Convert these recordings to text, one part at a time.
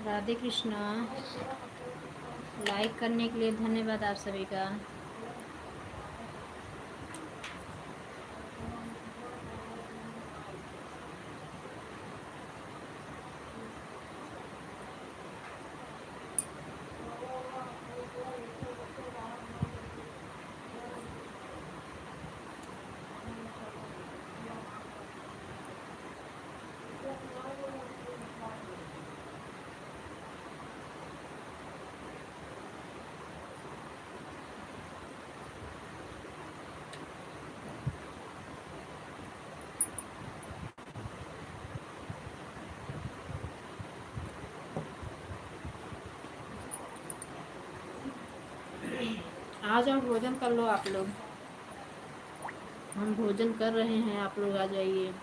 Radhe Krishna. Like करने के लिए धन्यवाद आप सभी का। आ जाओ, भोजन कर लो आप लोग। हम भोजन कर रहे हैं, आप लोग आ जाइए।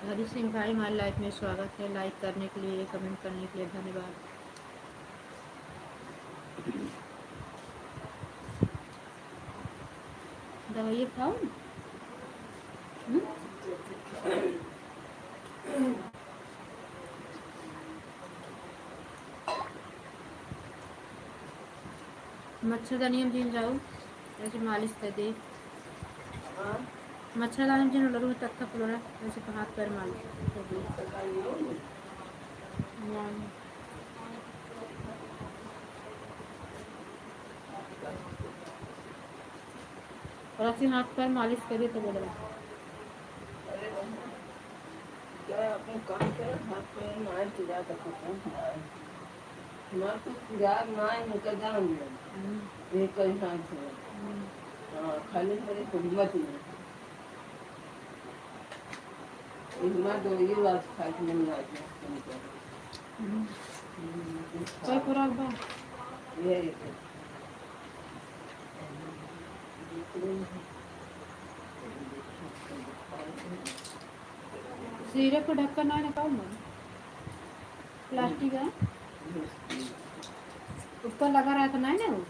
हरी सिंह भाई हमारे लाइफ में स्वागत है। लाइक करने के लिए, कमेंट करने के लिए धन्यवाद। दवाइयाँ खाओ। मच्छरदानी हम जिन जाओ ऐसे मालिश कर दे। मच्छरदानी जिन लड़ू तख्ता पुलोरा ऐसे हाथ पैर मालिश कर दे। और ऐसे हाथ पैर मालिश करिए तो बोल रहा अपने काम कर हाथ पैर मार के जा मार तो यार मार निकल जाऊंगी एक कई हाथ से खाली मेरे को हिम्मत नहीं हिम्मत दो ये बात खाई नहीं आती कोई खुराक बा ये सिरप का ढक्कन ना निकाल ना, प्लास्टिक है ऊपर लगा रहा था नहीं ना वो।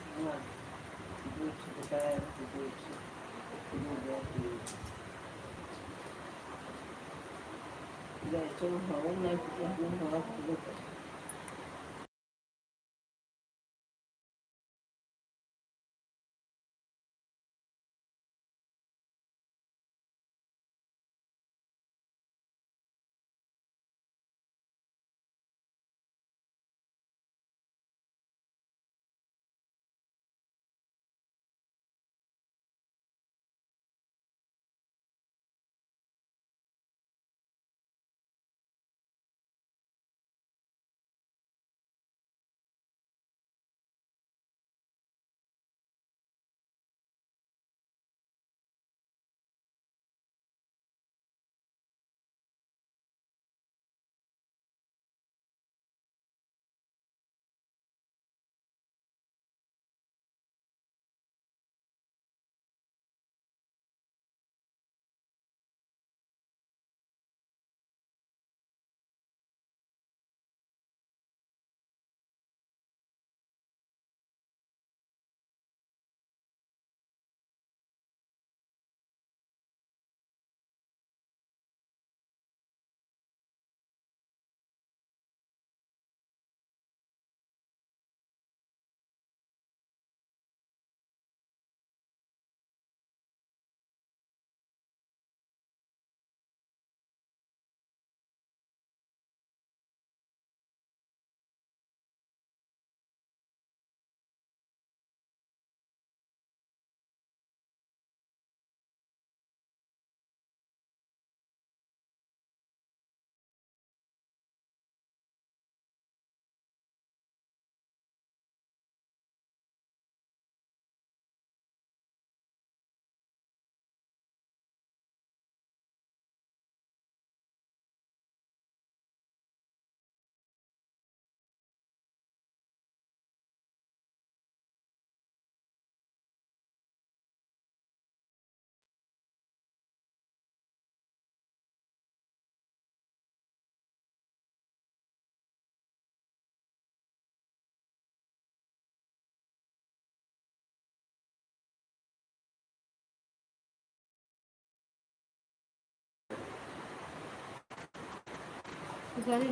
Sorry.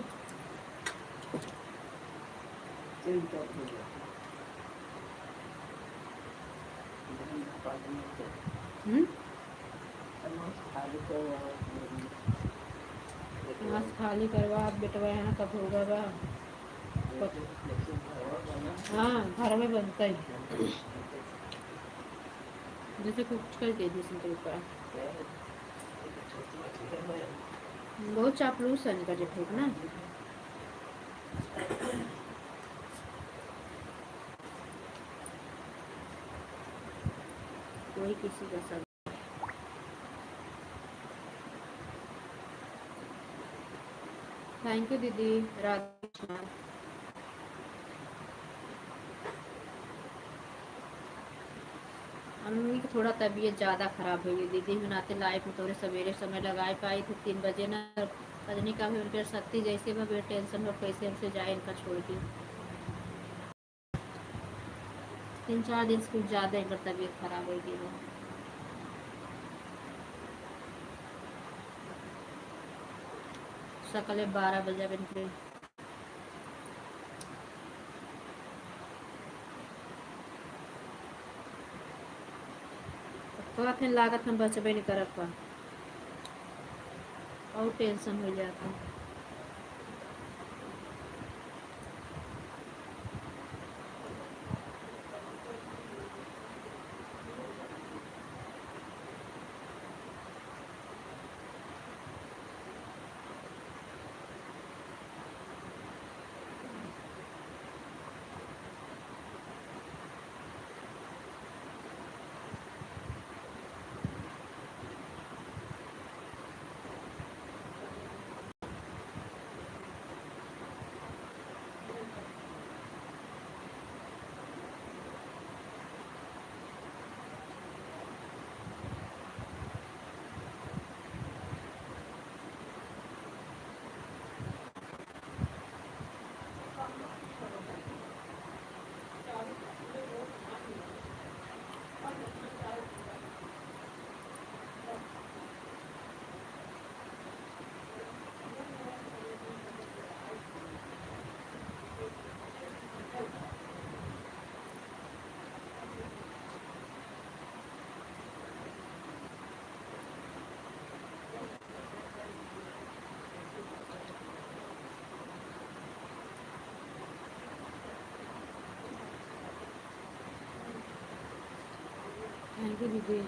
बस खाली करवा आप बेटवा है ना कब होगा बा। हाँ घर में बनता ही जैसे कुछ करके जैसे के ऊपर बहुत चापलूस है इनका जेठूक ना। कोई किसी का सब। थैंक यू दीदी। राधे कृष्णा। मम्मी की थोड़ा तबीयत ज़्यादा ख़राब हो गई। दीदी भी नाते लाइफ में थोड़े सवेरे समय लगा पाई थी 3 बजे ना, पत्नी का भी उनके शक्ति जैसे भी टेंशन हो कैसे हमसे जाए इनका छोड़ के। 3-4 दिन से कुछ ज़्यादा इनका तबीयत ख़राब हो गई है। सकाले 12 बजे इनके तो फिर लागत हम बचबे नहीं करब का और टेंशन हो जाता। थैंक यू दीदी।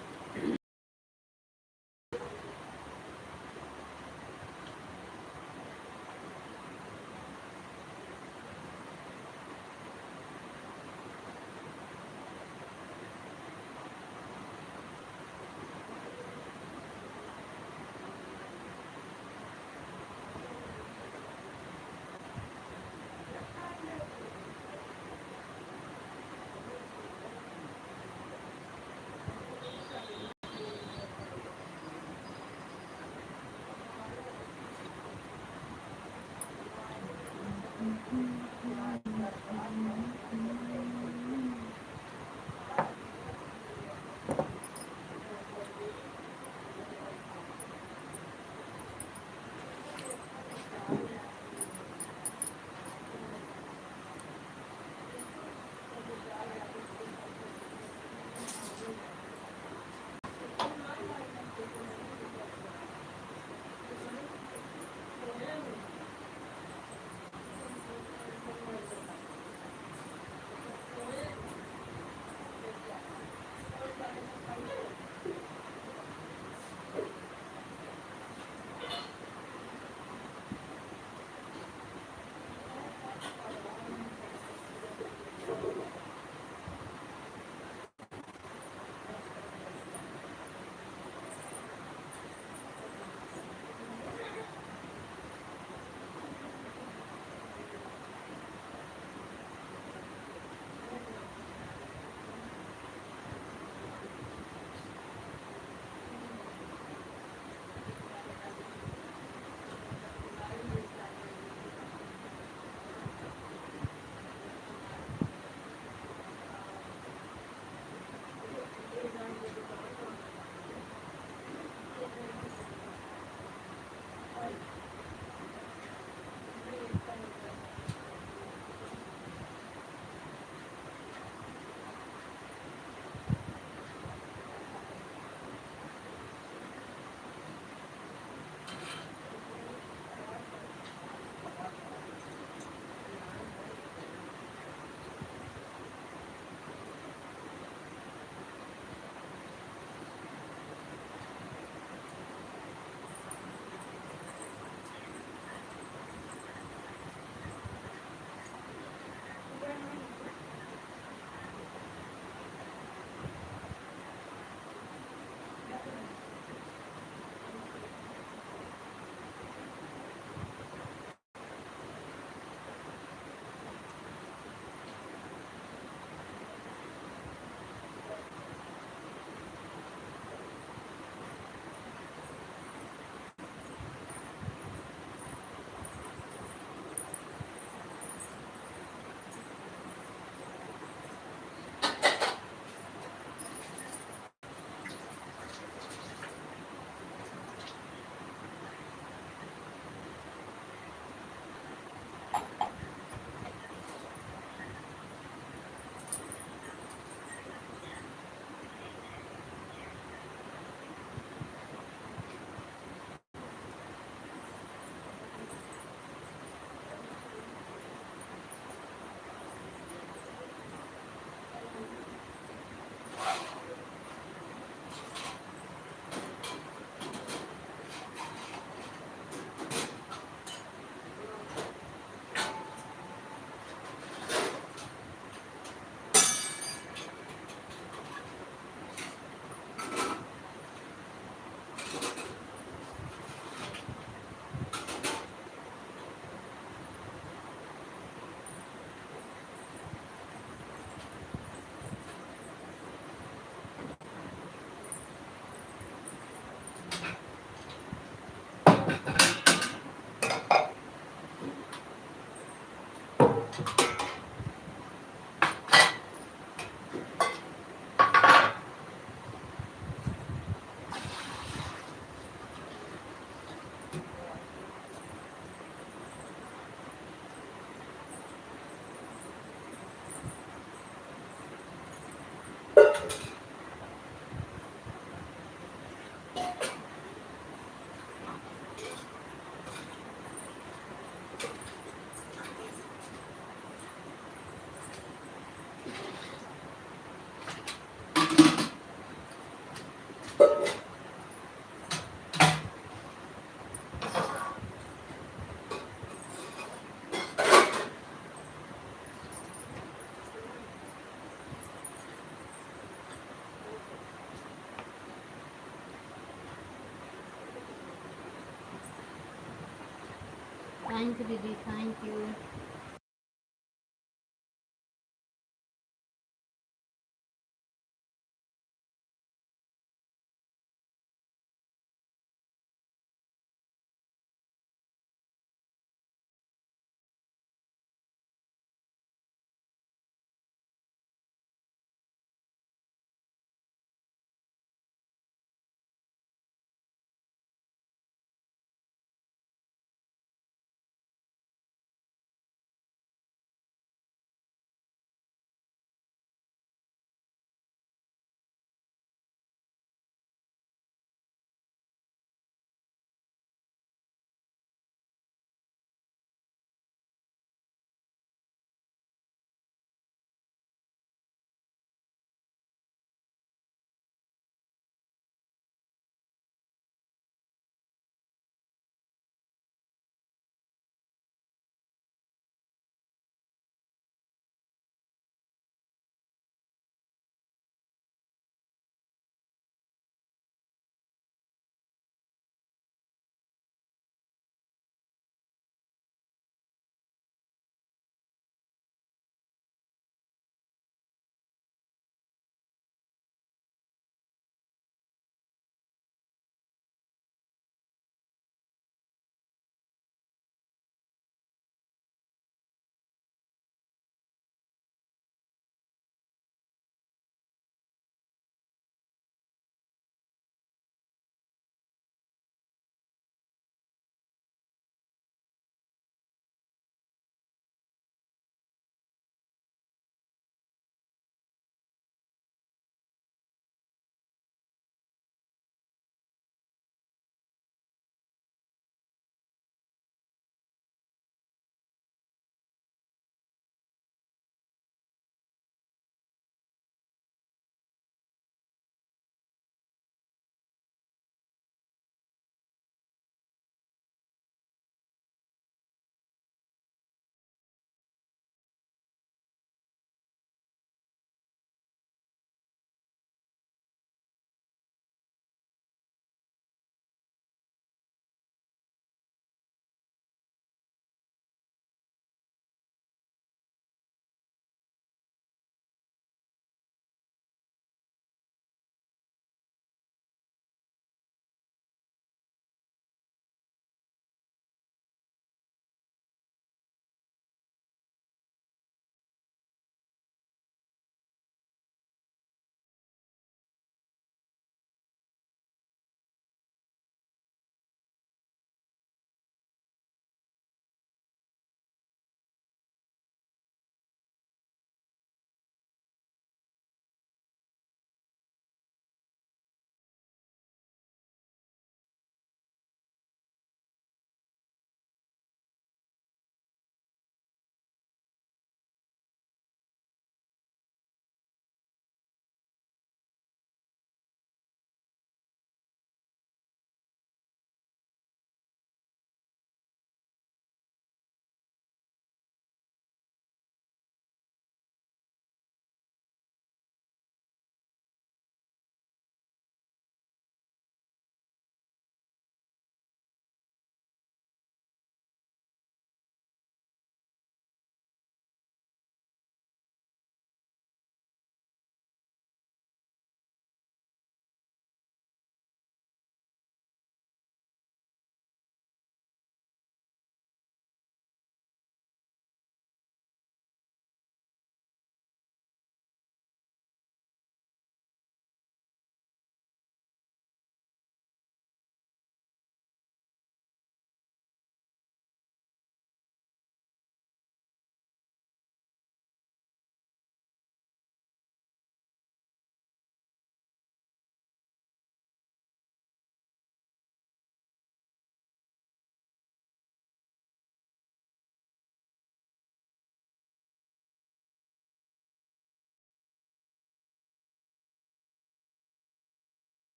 थैंक यू दीदी, थैंक यू।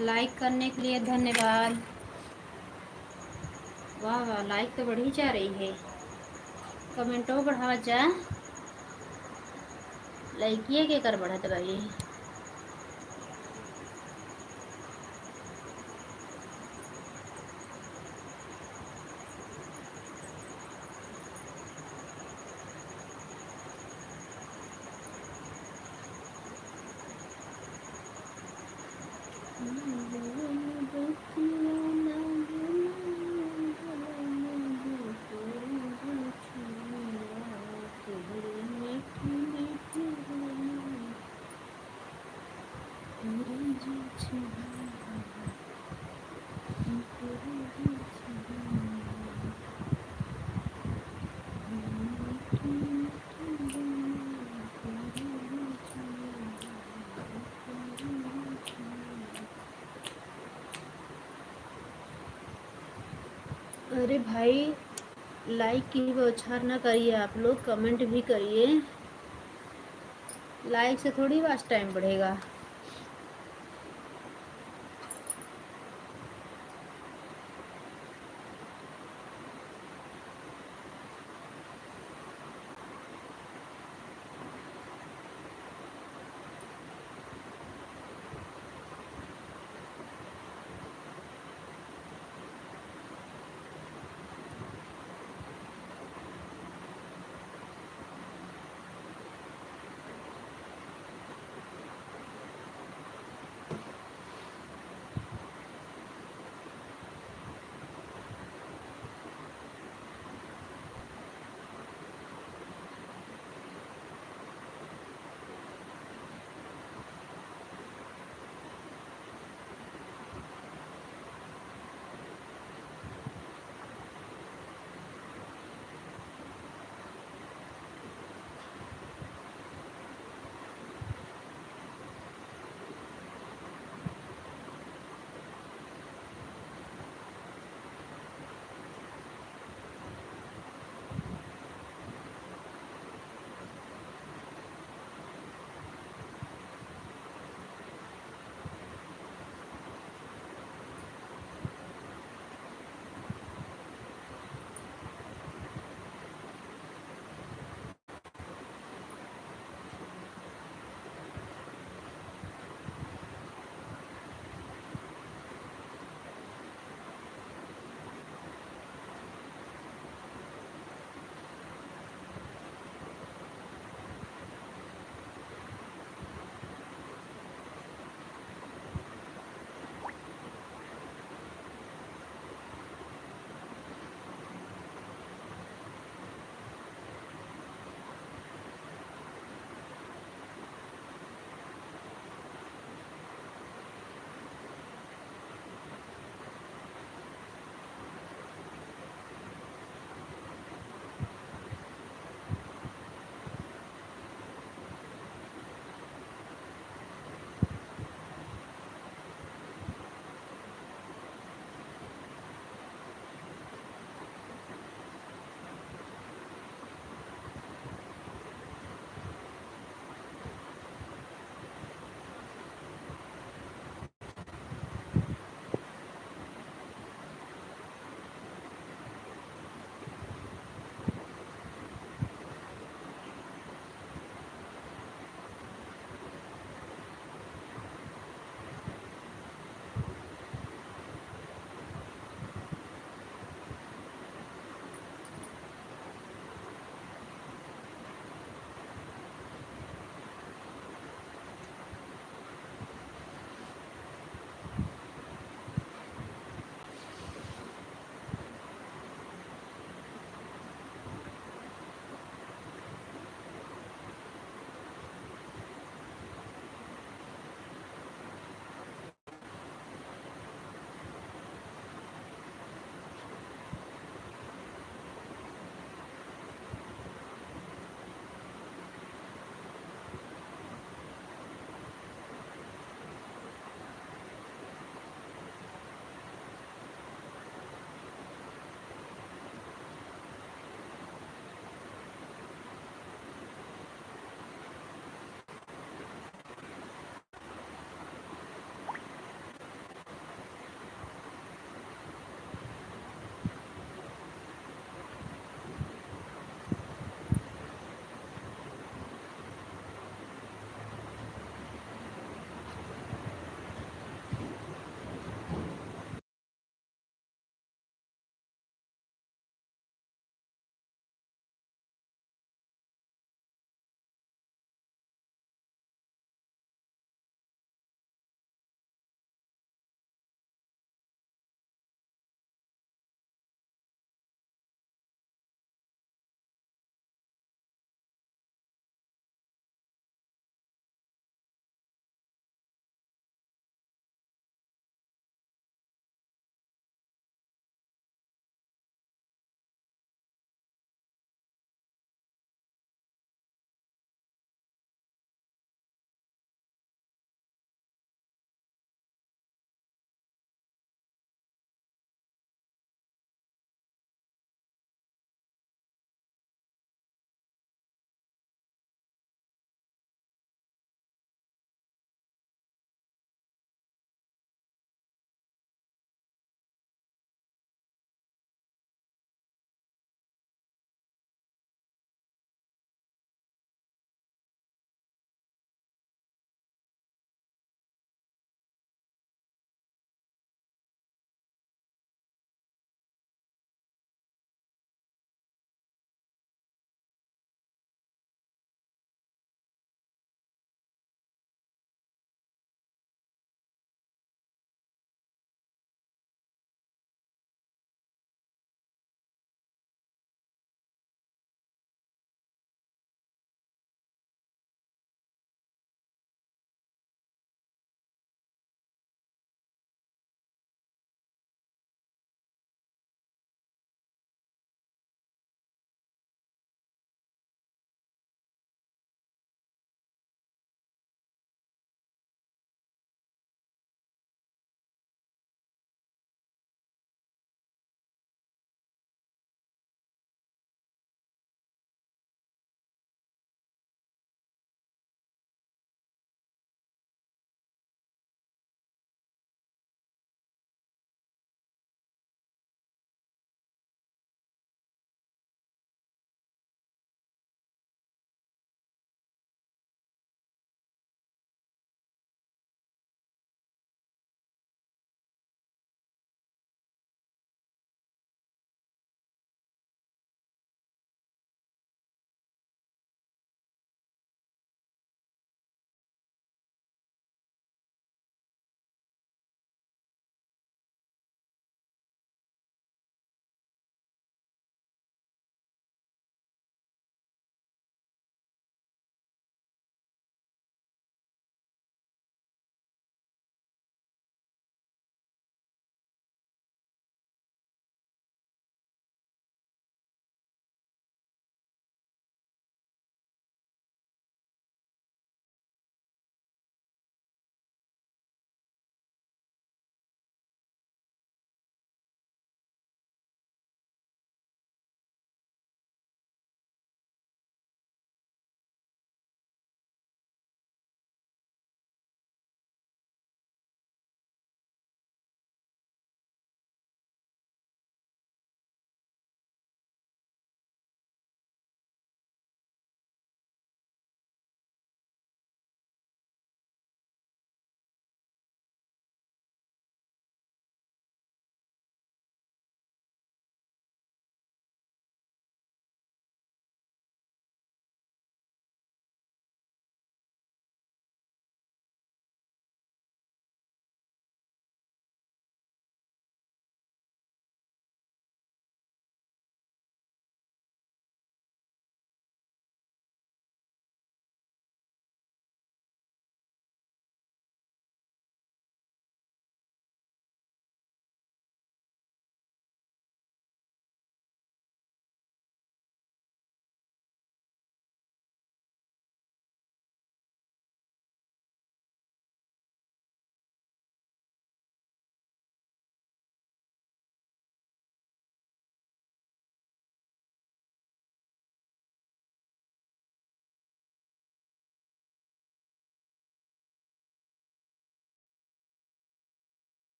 लाइक करने के लिए धन्यवाद। वाह वाह, लाइक तो बढ़ी जा रही है, कमेंटो बढ़ावा जा, लाइकिए के कर बढ़त रही। अरे भाई, लाइक की बौछार ना करिए आप लोग, कमेंट भी करिए। लाइक से थोड़ी वाच टाइम बढ़ेगा।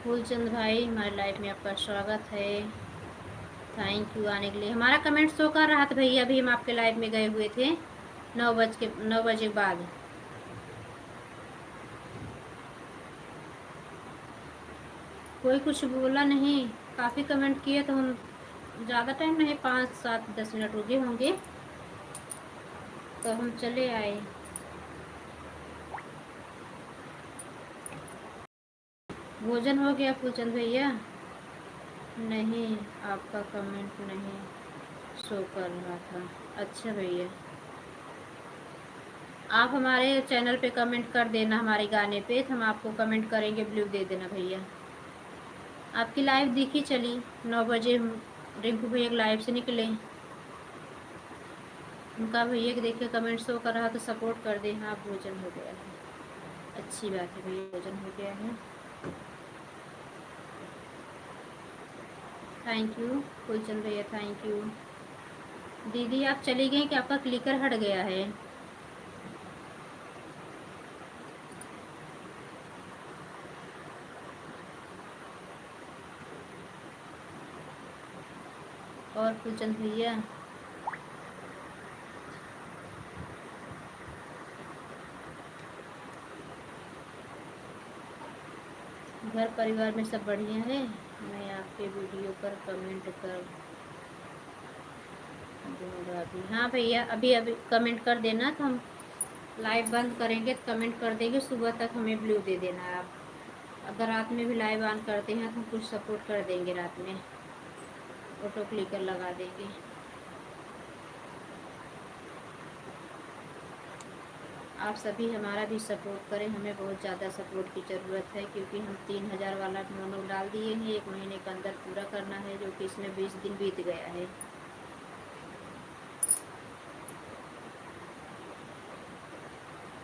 फूलचंद भाई, हमारे लाइफ में आपका स्वागत है। थैंक यू आने के लिए। हमारा कमेंट शो कर रहा था भैया, अभी हम आपके लाइव में गए हुए थे 9 बजे बाद। कोई कुछ बोला नहीं, काफ़ी कमेंट किए तो हम ज़्यादा टाइम नहीं, 5 7 10 मिनट रुके होंगे तो हम चले आए। भोजन हो गया फूलचंद भैया? नहीं, आपका कमेंट नहीं शो कर रहा था। अच्छा भैया, आप हमारे चैनल पे कमेंट कर देना हमारे गाने पे, तो हम आपको कमेंट करेंगे, ब्लू दे देना भैया। आपकी लाइव दिखी चली 9 बजे, रिंकू भैया लाइव से निकले। उनका भैया कि देखिए कमेंट शो कर रहा तो सपोर्ट कर दे। हाँ, भोजन हो गया है, अच्छी बात है भैया, भोजन हो गया है। थैंक यू फूलचंद भैया, थैंक यू। दीदी आप चली गई कि आपका क्लिकर हट गया है? और फूलचंद भैया, घर परिवार में सब बढ़िया है? मैं आपके वीडियो पर कमेंट कर दूंगा अभी। हाँ भैया, अभी अभी कमेंट कर देना, तो हम लाइव बंद करेंगे तो कमेंट कर देंगे, सुबह तक हमें ब्लू दे देना आप। अगर रात में भी लाइव ऑन करते हैं तो हम कुछ सपोर्ट कर देंगे, रात में ऑटो क्लिकर लगा देंगे। आप सभी हमारा भी सपोर्ट करें, हमें बहुत ज़्यादा सपोर्ट की ज़रूरत है, क्योंकि हम 3,000 वाला मोनो डाल दिए हैं, 1 महीने के अंदर पूरा करना है, जो कि इसमें 20 दिन बीत गया है।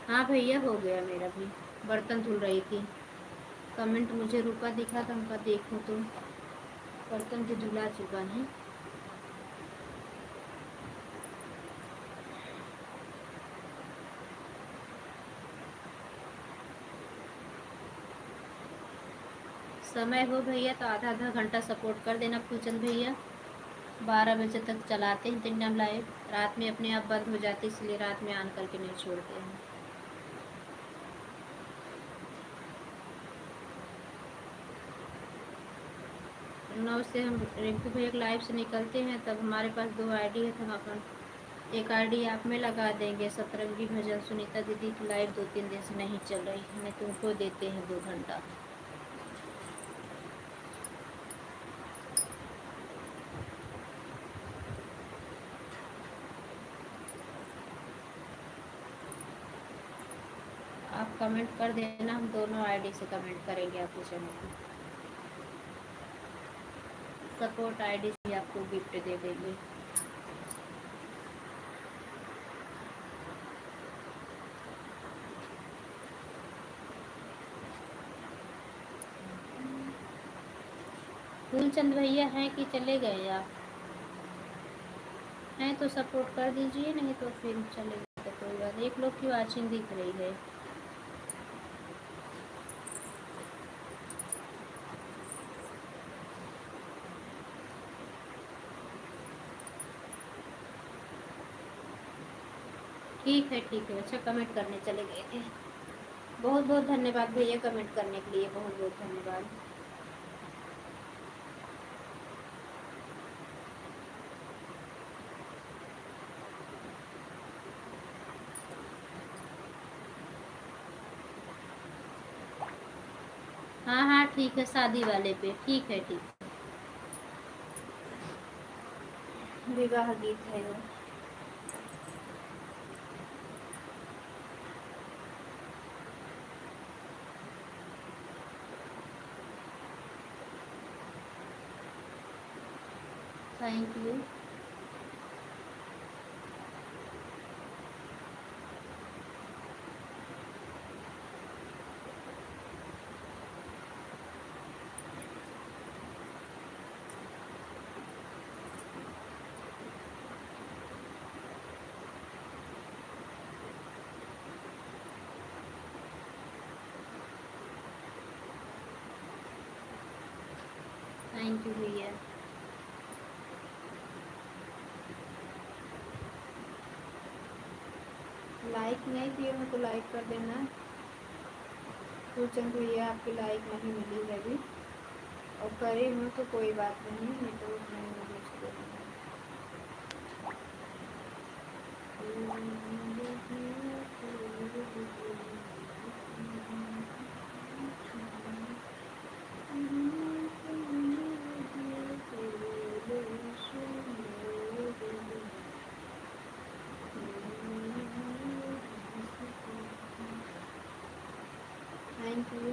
हाँ भैया, हो गया मेरा भी, बर्तन धुल रही थी, कमेंट मुझे रुका दिखा था, उनका देखूँ तो बर्तन भी धुला चुका है। समय हो भैया तो आधा आधा घंटा सपोर्ट कर देना फूलचंद भैया। 12 बजे तक चलाते हैं 3 टाइम लाइव, रात में अपने आप बंद हो जाती, इसलिए रात में ऑन करके नहीं छोड़ते हैं। 9 से हम रिंकू भैया लाइव से निकलते हैं, तब हमारे पास 2 आईडी है, तो हम अपन एक आईडी आप में लगा देंगे। सतरंगी भजन सुनीता दीदी की लाइव 2 3 दिन से नहीं चल रही है, नहीं तो उनको देते हैं 2 घंटा। आप कमेंट कर देना, हम दोनों आईडी से कमेंट करेंगे आपके चैनल पे। सपोर्ट आईडी से आपको गिफ्ट दे देंगे। फूलचंद भैया हैं कि चले गए? आप हैं तो सपोर्ट कर दीजिए, नहीं तो फिर चले गए तो कोई बात। एक लोग की वाचिंग दिख रही है। ठीक है, ठीक है, अच्छा कमेंट करने चले गए थे। बहुत बहुत धन्यवाद भैया कमेंट करने के लिए, बहुत बहुत धन्यवाद। हाँ हाँ ठीक है, शादी वाले पे ठीक है, ठीक है, विवाह गीत है वो। Thank you. थैंक यू भैया। लाइक नहीं किए हो तो लाइक कर देना। फूलचंद भैया आपकी लाइक नहीं मिली है अभी, और करे हूँ तो कोई बात नहीं, नेटवर्क नहीं मिली उसको। थैंक यू,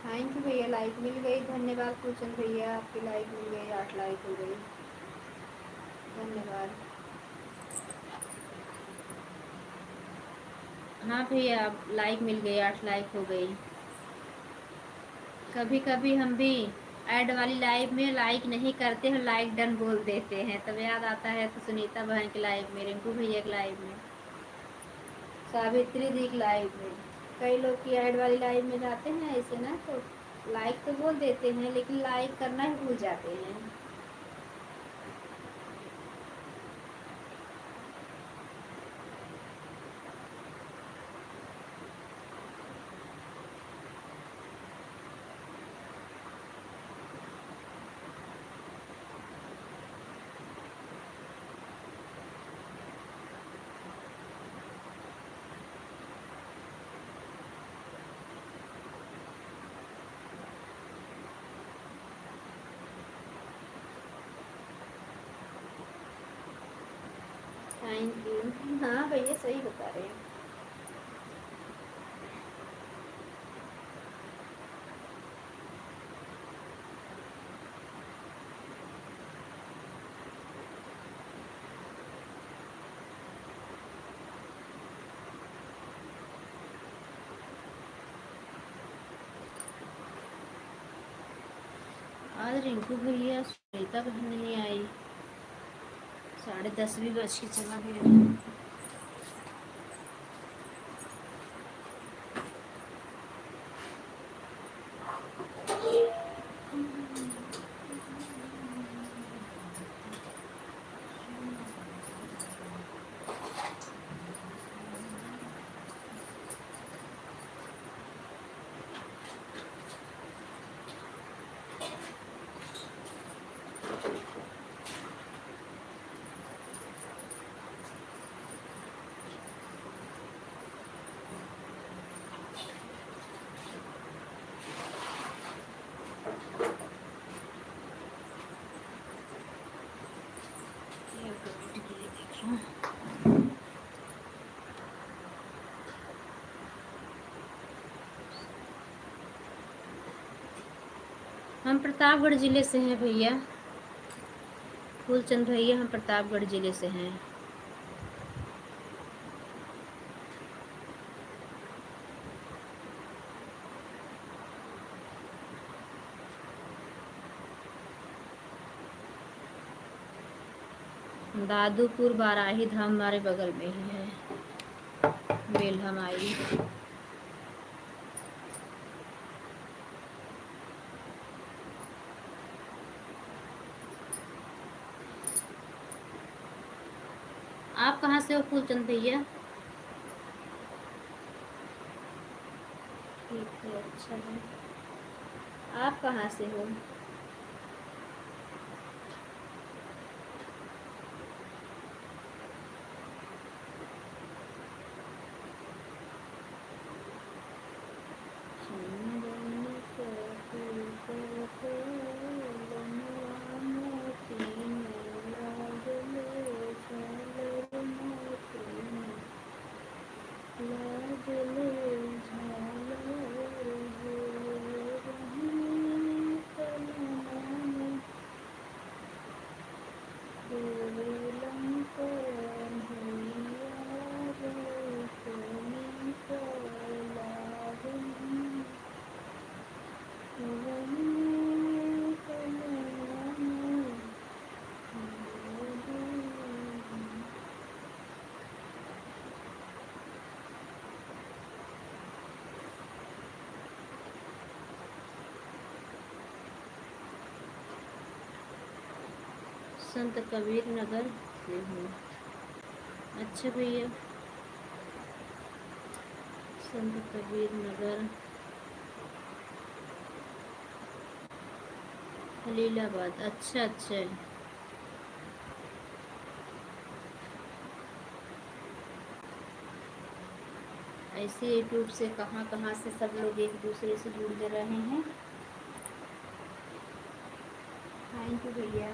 थैंक यू भैया, लाइक मिल गई, धन्यवाद फूलचंद भैया, आपकी लाइक मिल गई, 8 लाइक हो गई, धन्यवाद। हाँ भैया, आप लाइक मिल गई, 8 लाइक हो गई। कभी कभी हम भी ऐड वाली लाइव में लाइक नहीं करते हैं, लाइक डन बोल देते हैं, तब याद आता है तो सुनीता बहन के लाइव में, रिंकू भैया के लाइव में, सावित्री दी के लाइव में, कई लोग की ऐड वाली लाइव में जाते हैं ऐसे ना, तो लाइक तो बोल देते हैं लेकिन लाइक करना ही भूल जाते हैं। Thank you. हाँ भैया सही बता रहे हैं। आज रिंकू भैया सुनीता बहन नहीं आई, 10:30 भी बज के चला गया। हम प्रतापगढ़ जिले से हैं भैया, फूलचंद भैया, हम प्रतापगढ़ जिले से हैं। दादूपुर बाराही धाम हमारे बगल में ही है, बेल्हा माई। आप कहाँ से हो फूलचंद भैया? ठीक है, अच्छा है। आप कहाँ से हो? संत कबीर नगर से हूँ। अच्छा भैया, संत कबीर नगर, खलीलाबाद। अच्छा अच्छा, ऐसे यूट्यूब से कहाँ कहाँ से सब लोग एक दूसरे से जुड़ रहे हैं। थैंक यू भैया।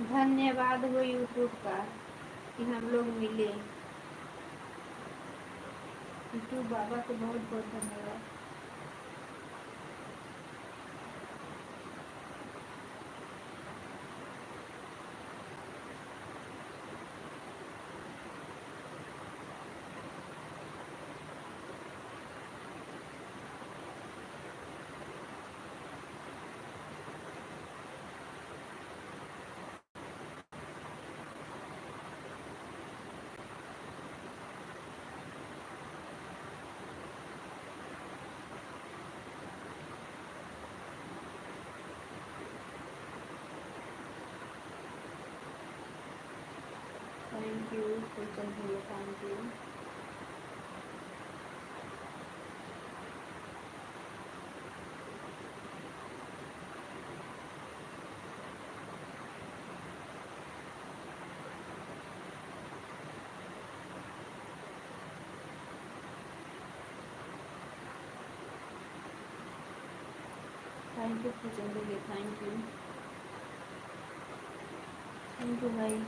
धन्यवाद हो यूट्यूब का कि हम लोग मिले। यूट्यूब बाबा को बहुत बहुत धन्यवाद। थैंक यू कुलचंद भैया, thank you. Thank you Kulchand भैया, थैंक यू। थैंक यू भाई।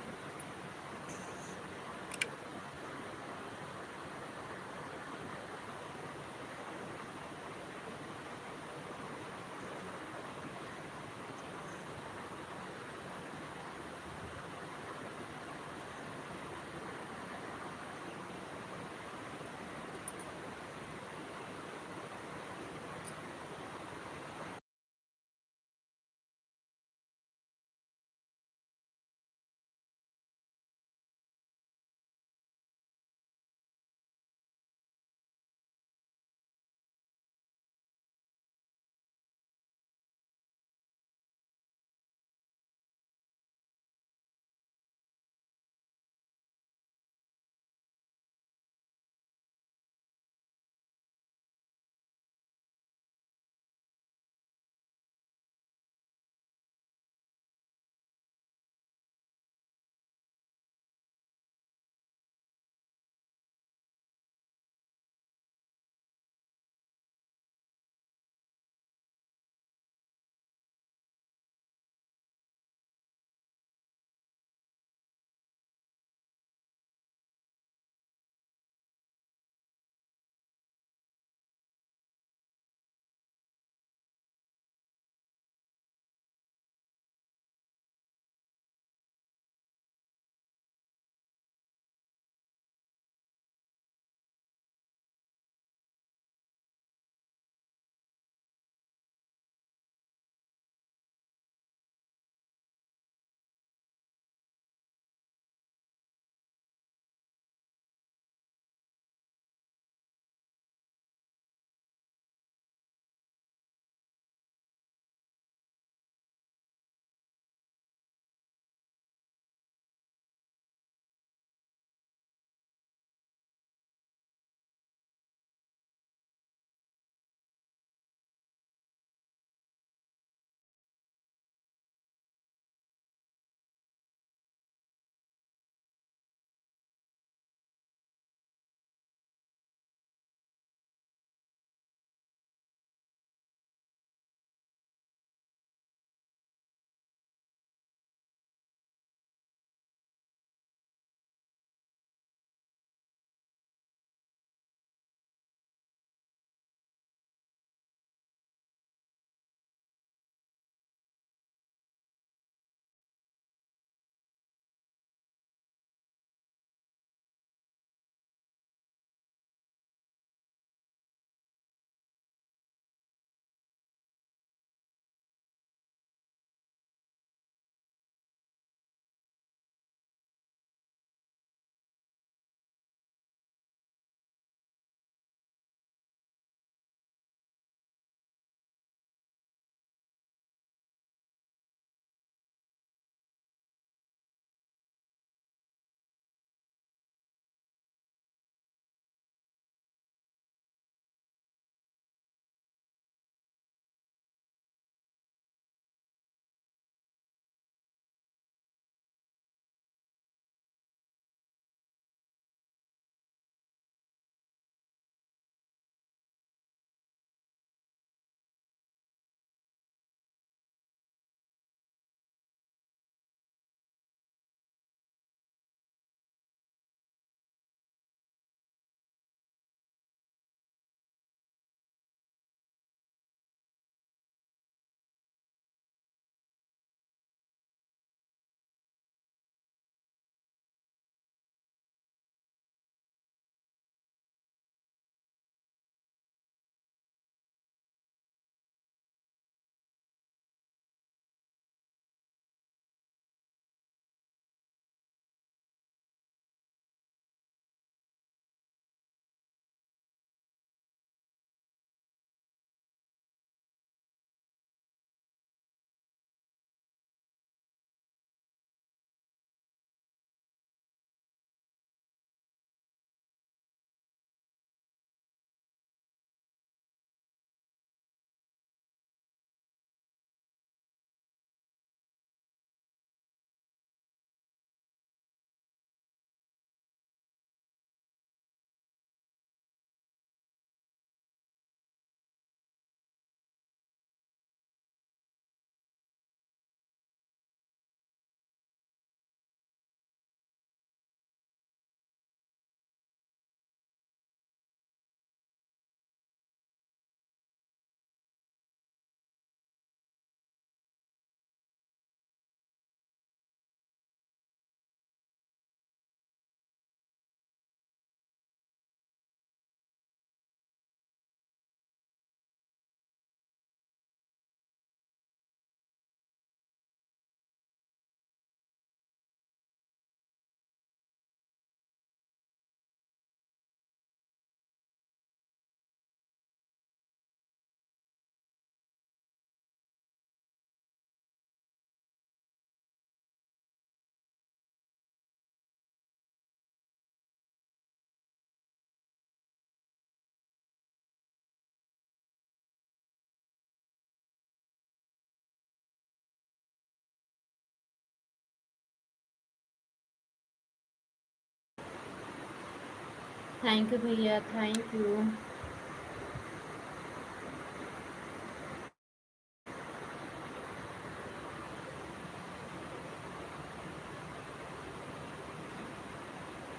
थैंक यू भैया, थैंक यू।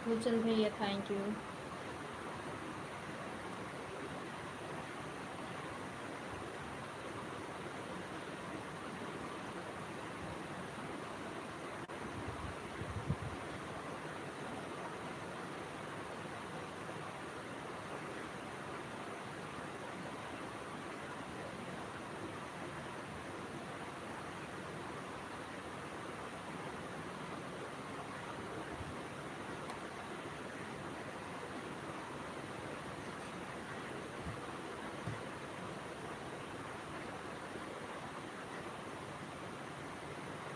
फूलचंद भैया थैंक यू।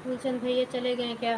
फूलचंद भैया चले गए क्या?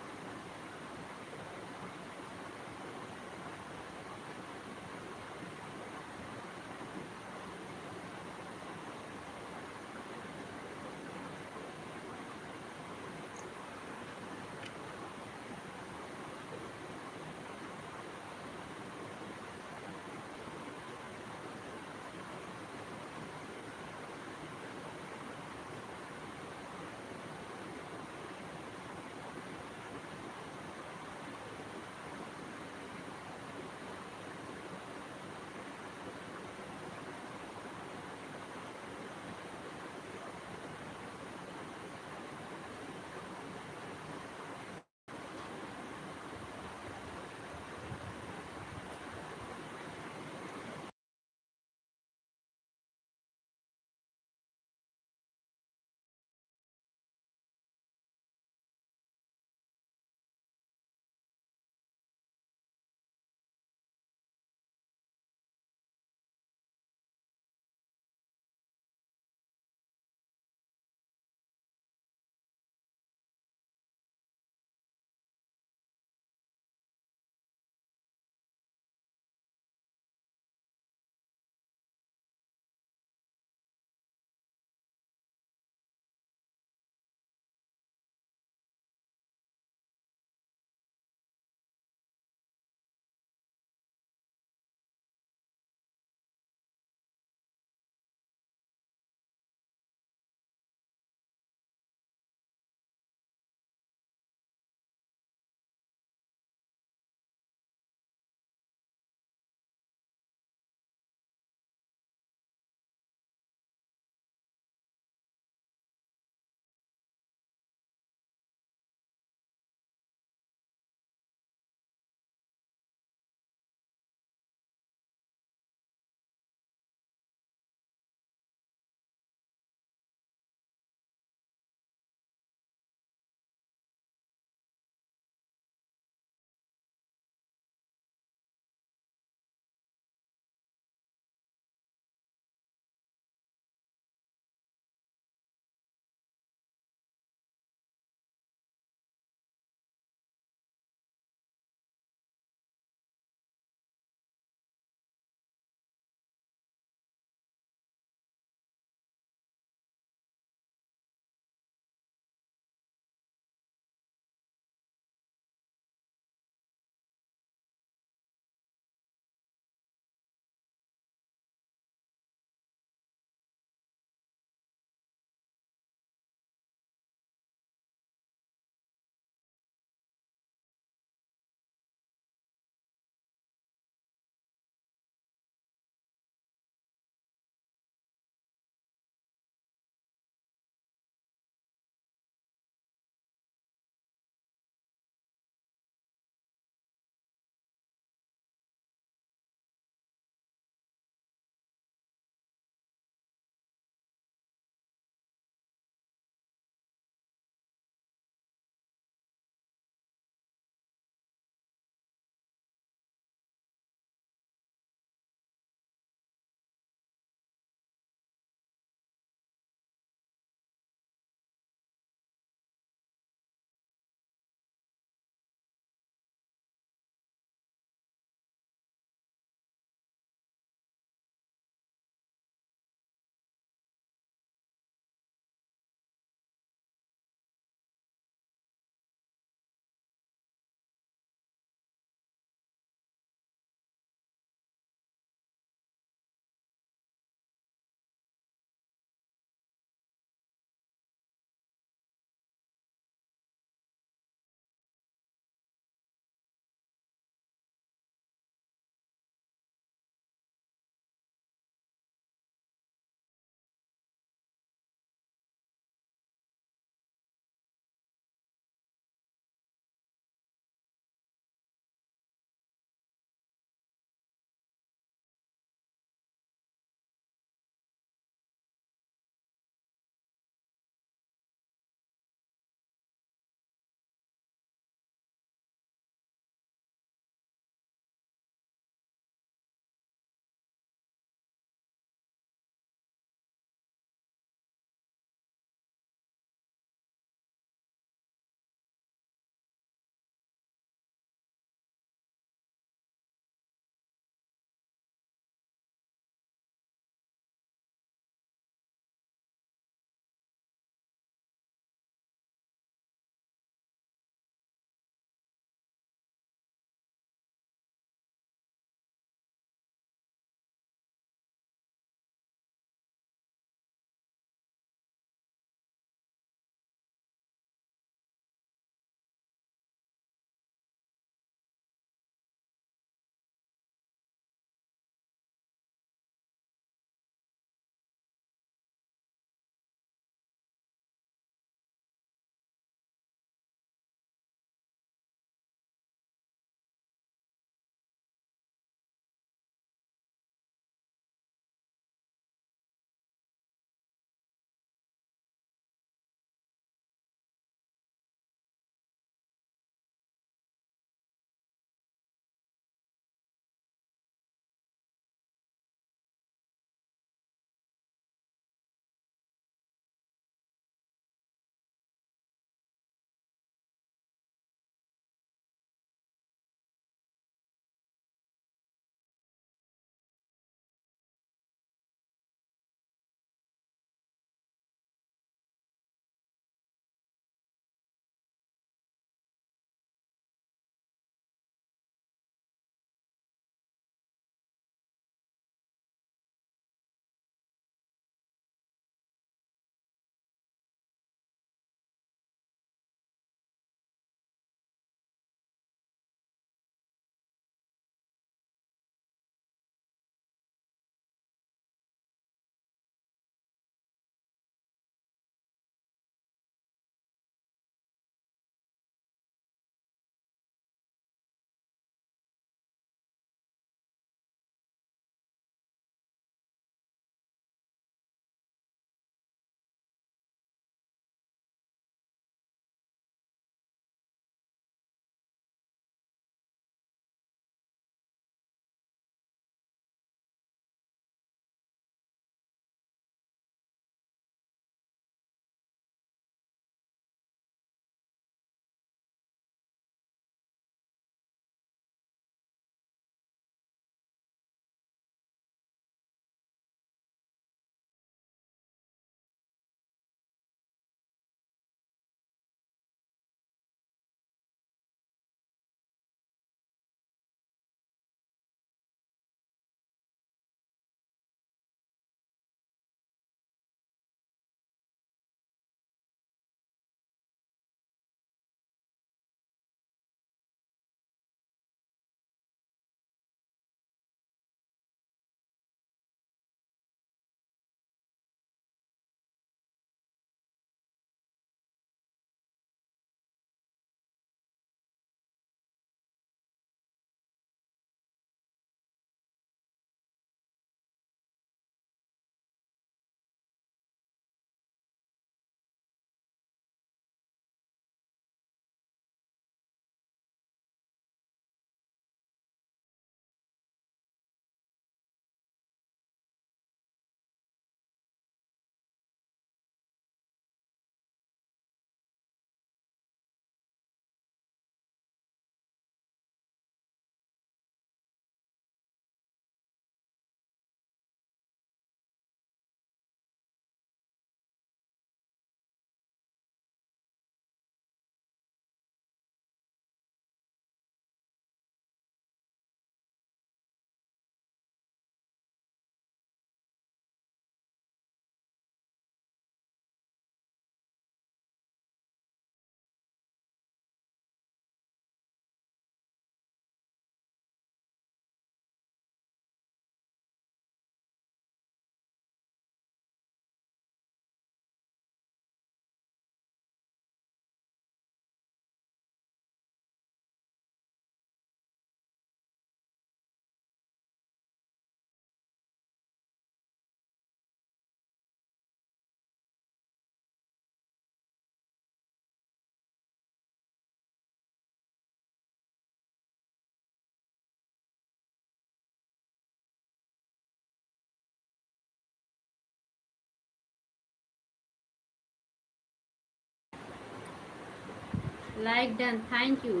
Like done, thank you.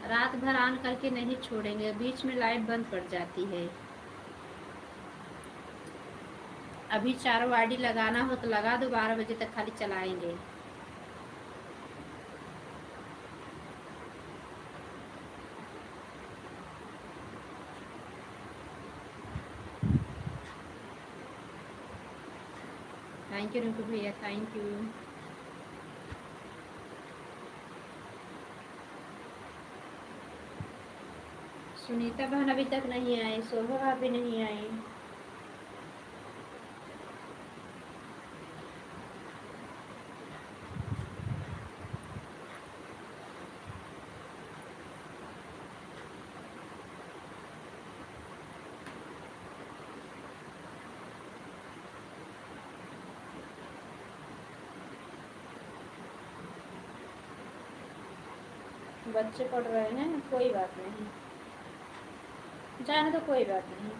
रात भर ऑन करके नहीं छोड़ेंगे, बीच में लाइट बंद पड़ जाती है। अभी 4 वाडी लगाना हो तो लगा दो, 12 बजे तक खाली चलाएंगे। थैंक यू रिंकू भैया, थैंक यू। सुनीता बहन अभी तक नहीं आई, शोभा भाभी नहीं आई। बच्चे पढ़ रहे हैं, कोई बात नहीं, जाने तो कोई बात नहीं।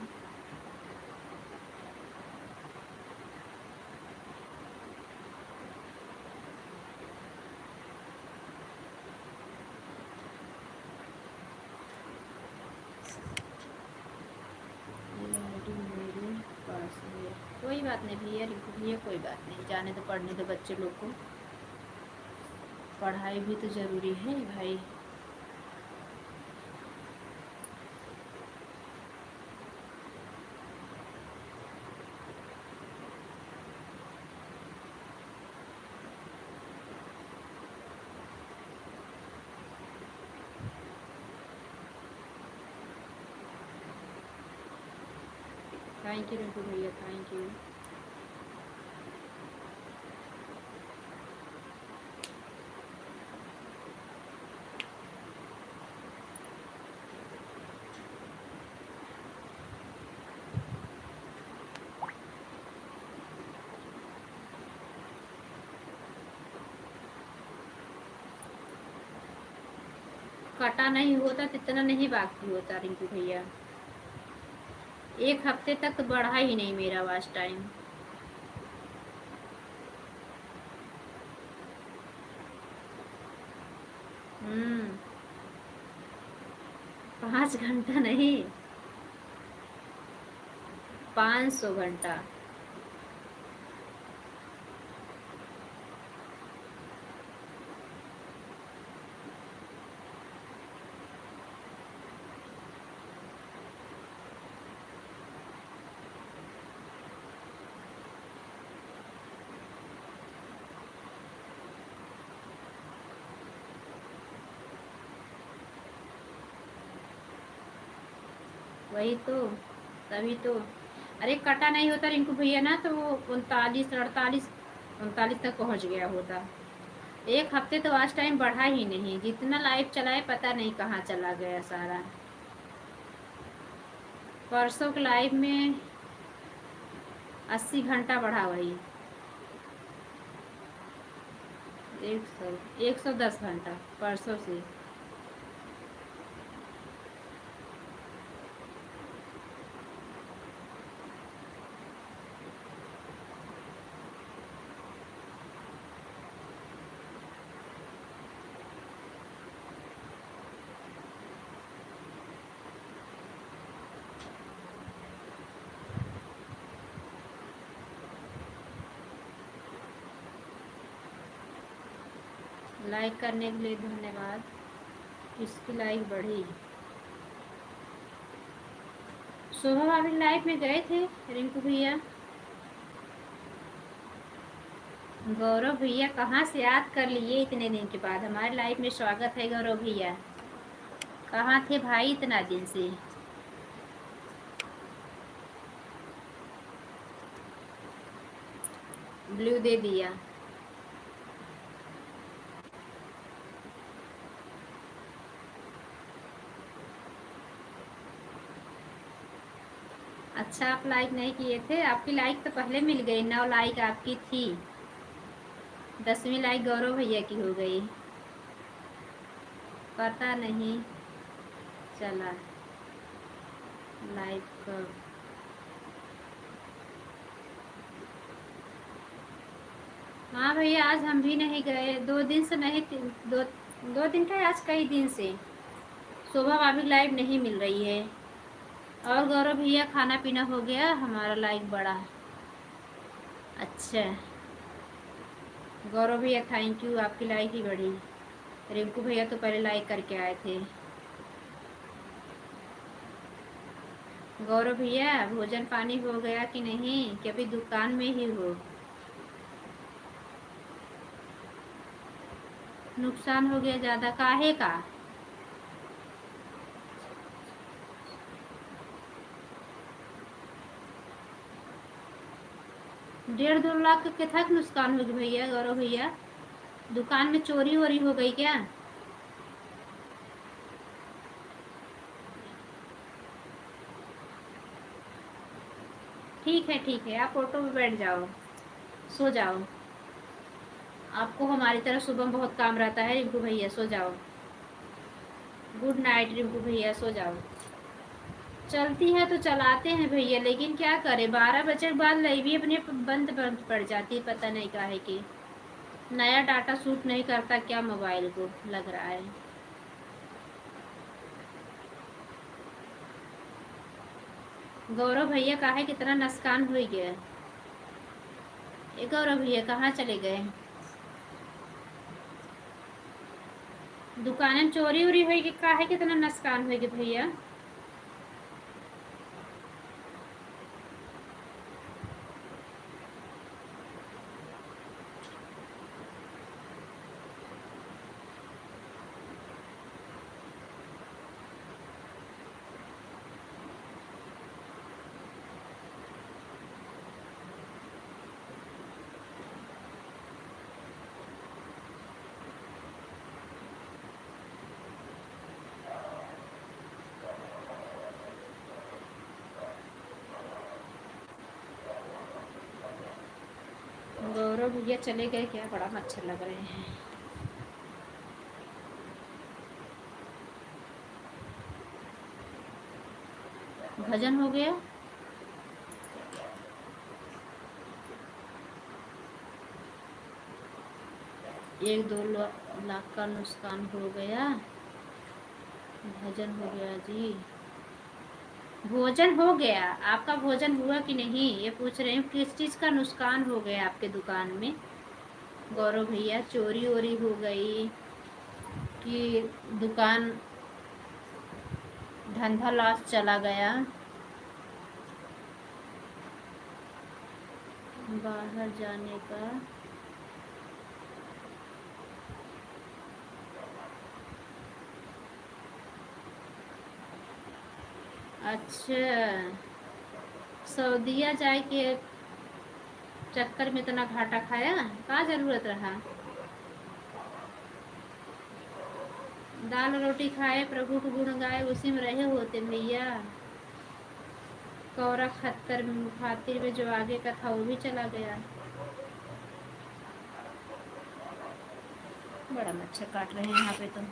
मेरे पास है, कोई बात नहीं भैया, रिंकू भैया कोई बात नहीं, जाने तो, पढ़ने दो बच्चे लोग को, पढ़ाई भी तो ज़रूरी है भाई। थैंक यू रिंकू भैया, थैंक यू। कटा नहीं होता तो इतना नहीं बाकी होता रिंकू भैया। 1 हफ्ते तक तो बढ़ा ही नहीं मेरा वॉच टाइम। हम्म, 5 घंटा नहीं, 500 घंटा। वही तो, तभी तो। अरे कटा नहीं होता रिंकू भैया ना, तो वो 39, 48, 39 तक पहुंच गया होता। 1 हफ्ते तो आज टाइम बढ़ा ही नहीं, जितना लाइव चलाए पता नहीं कहाँ चला गया सारा। परसों के लाइव में 80 घंटा बढ़ा, वही 110 घंटा परसों से। लाइक करने के लिए धन्यवाद, इसकी लाइक बढ़ी। शोभा भाभी लाइव में गए थे रिंकू भैया। गौरव भैया कहाँ से याद कर लिए इतने दिन के बाद, हमारे लाइव में स्वागत है गौरव भैया। कहाँ थे भाई इतना दिन से। ब्लू दे दिया। अच्छा, आप लाइक नहीं किए थे, आपकी लाइक तो पहले मिल गई, 9 लाइक आपकी थी, 10वीं लाइक गौरव भैया की हो गई। पता नहीं चला लाइव कब। हाँ भैया, आज हम भी नहीं गए, 2 दिन से नहीं, 2 2 दिन का आज कई दिन से शोभा भाभी लाइव नहीं मिल रही है। और गौरव भैया खाना पीना हो गया, हमारा लाइक बढ़ा। अच्छा गौरव भैया थैंक यू, आपकी लाइक ही बढ़ी। रिंकू भैया तो पहले लाइक करके आए थे। गौरव भैया भोजन पानी हो गया कि नहीं, कि अभी दुकान में ही हो? नुकसान हो गया ज़्यादा, काहे का? डेढ़ 2 लाख के तक नुकसान हो गया भैया। गौरव भैया दुकान में चोरी वोरी हो गई क्या? ठीक है, आप ऑटो में बैठ जाओ, सो जाओ। आपको हमारी तरह सुबह बहुत काम रहता है रिंकू भैया, सो जाओ। गुड नाइट रिंकू भैया, सो जाओ। चलती है तो चलाते हैं भैया, लेकिन क्या करें 12 बजे के बाद लाइव भी अपने बंद बंद पड़ जाती है, पता नहीं काहे की। नया डाटा सूट नहीं करता क्या मोबाइल को, लग रहा है। गौरव भैया काहे कितना नुकसान हो गया? ये गौरव भैया कहाँ चले गए? दुकान में चोरी उरी हुई कि काहे कितना नुकसान हो गया भैया? गौरव भैया चले गए क्या? बड़ा मच्छर लग रहे हैं। भजन हो गया? एक 2 लाख का नुकसान हो गया। भजन हो गया जी। भोजन हो गया, आपका भोजन हुआ कि नहीं ये पूछ रहे हैं। किस चीज़ का नुकसान हो गया आपके दुकान में? गौरव भैया चोरी वोरी हो गई कि दुकान धंधा लॉस चला गया? बाहर जाने का अच्छा, सऊदीया जाए के चक्कर में इतना घाटा खाया, का जरूरत रहा? दाल रोटी खाए प्रभु को गुण गाए, उसी में रहे होते भैया। कौरा खत्तर खातिर में जो आगे का था वो भी चला गया। बड़ा मच्छर काट रहे हैं यहाँ पे तो।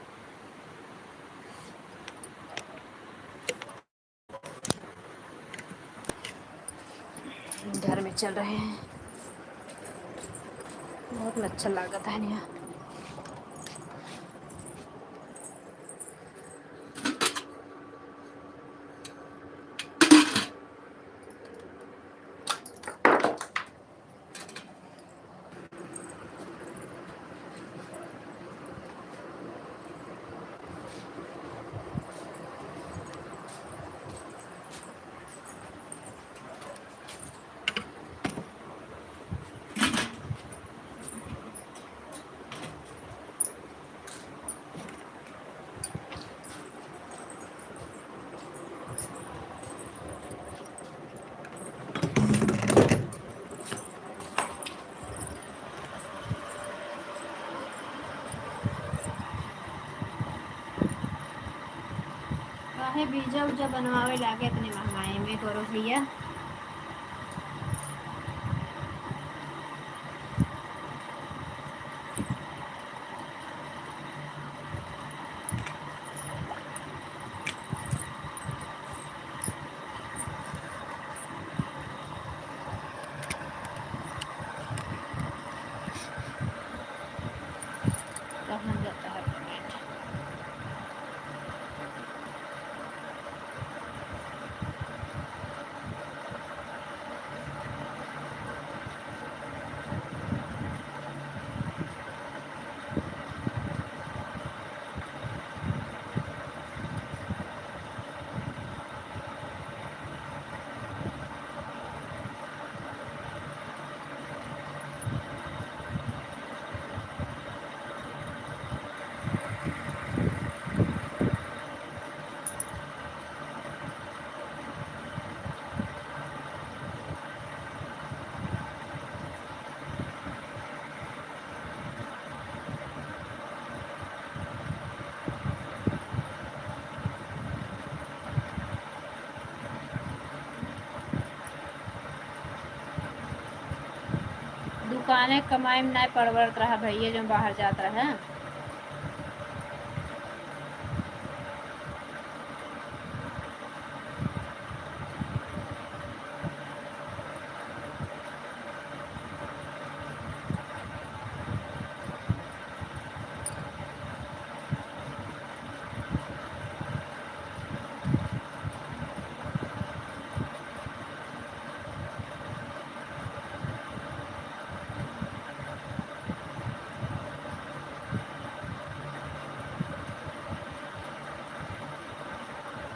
घर में चल रहे हैं, बहुत मच्छर लागत है यहाँ। काहे बीजा उजा बनवावे लागे इतने महंगाई में करो भैया? कहाँ जाता है? दुकानें कमाई में नहीं परवरत रहा भैया, जो बाहर जाता है।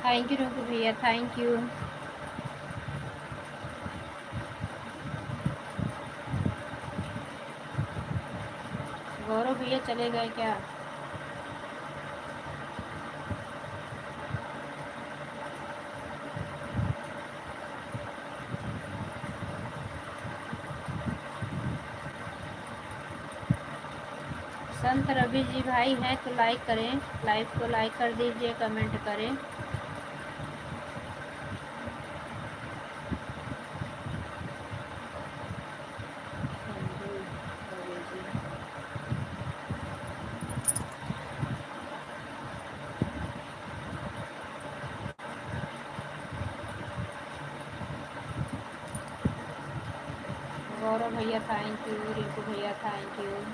थैंक यू रिंकू भैया, थैंक यू। गौरव भैया चले गए क्या? संत रवि जी भाई हैं तो लाइक करें, लाइव को लाइक कर दीजिए, कमेंट करें। गौरव भैया थैंक यू, रिंकू भैया थैंक यू।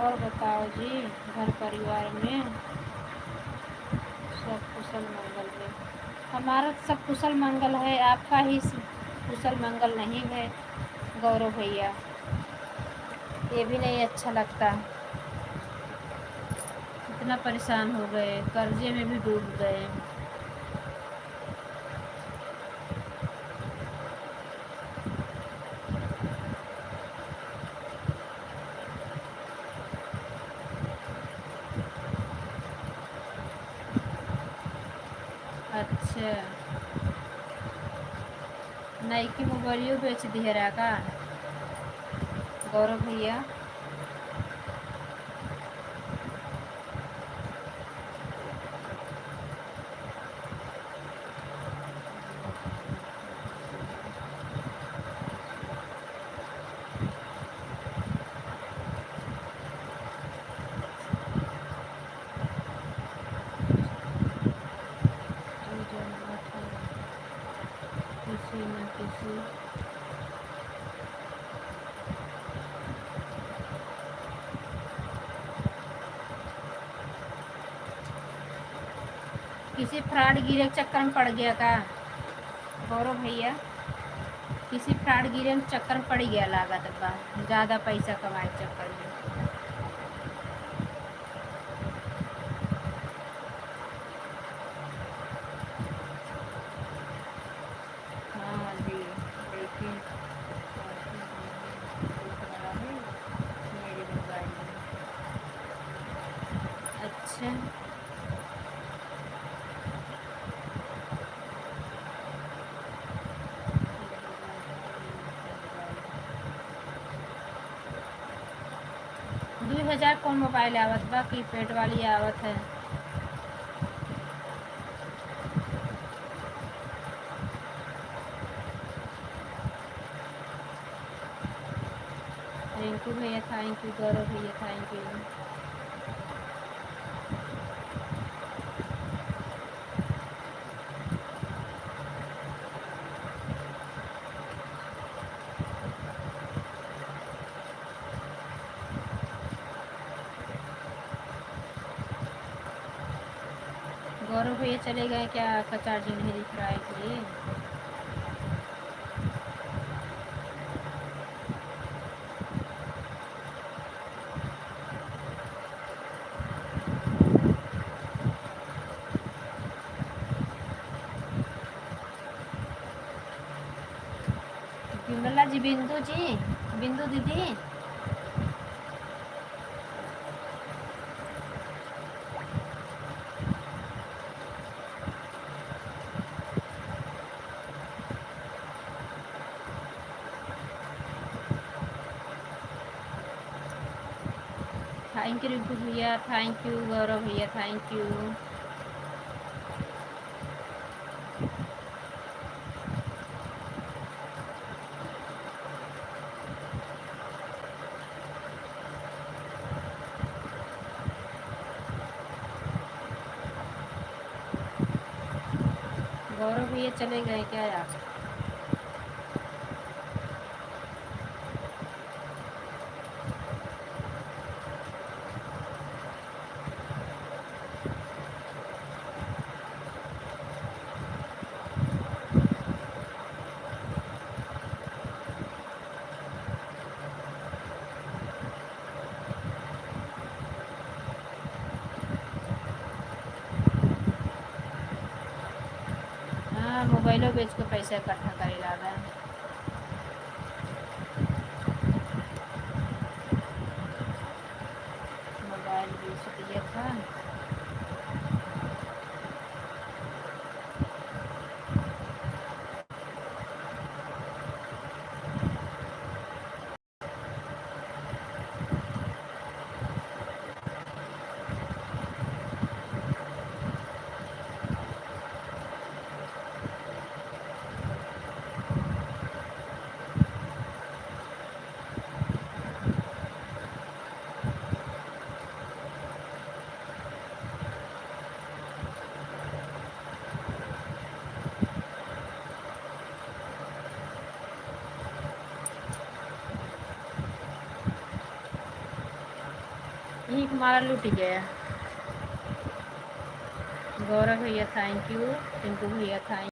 और बताओ जी, घर परिवार में सब कुशल मंगल है? हमारा सब कुशल मंगल है, आपका ही कुशल मंगल नहीं है गौरव भैया, ये भी नहीं अच्छा लगता। इतना परेशान हो गए, कर्जे में भी डूब गए। अच्छा, नई की मोबाइलियो बेच दी है का गौरव भैया? किसी न किसी किसी फ्रॉड गिरे के चक्कर में पड़ गया का गौरव भैया? किसी फ्रॉड गिरे में चक्कर में पड़ गया लागत बा, ज़्यादा पैसा कमाए के चक्कर में। हाँ जी, देखिए मेरे मोबाइल में। अच्छा, दो 2000 कौन मोबाइल आवत बा, की पेट वाली आवत है? रिंकू भैया थैंक यू, गौरव भैया थैंक यू। गौरव भैया चले गए क्या? आपका चार्जिंग नहीं दिख रहा है इसलिए। विमला जी, बिंदु दीदी थैंक यू रिंकू भैया, थैंक यू गौरव भैया, थैंक यू। गौरव भैया चले गए क्या यार? हाँ, मोबाइलों बेच के पैसा इकट्ठा करे रहा है। मोबाइल बेच दिया था। यही हमारा लूट गया। गौरव भैया थैंक यू, टिंकू भैया थैंक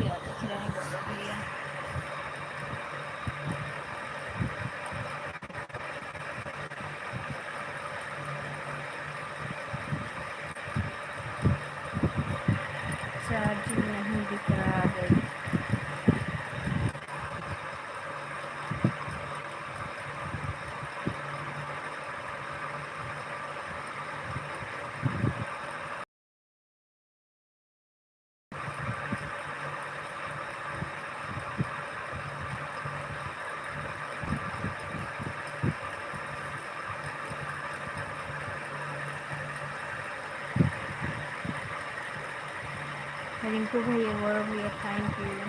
क्या दिख रहा है गौरव भैया। चार्जिंग नहीं दिख रहा है। रिंकू भैया, गौरव भैया थैंक यू।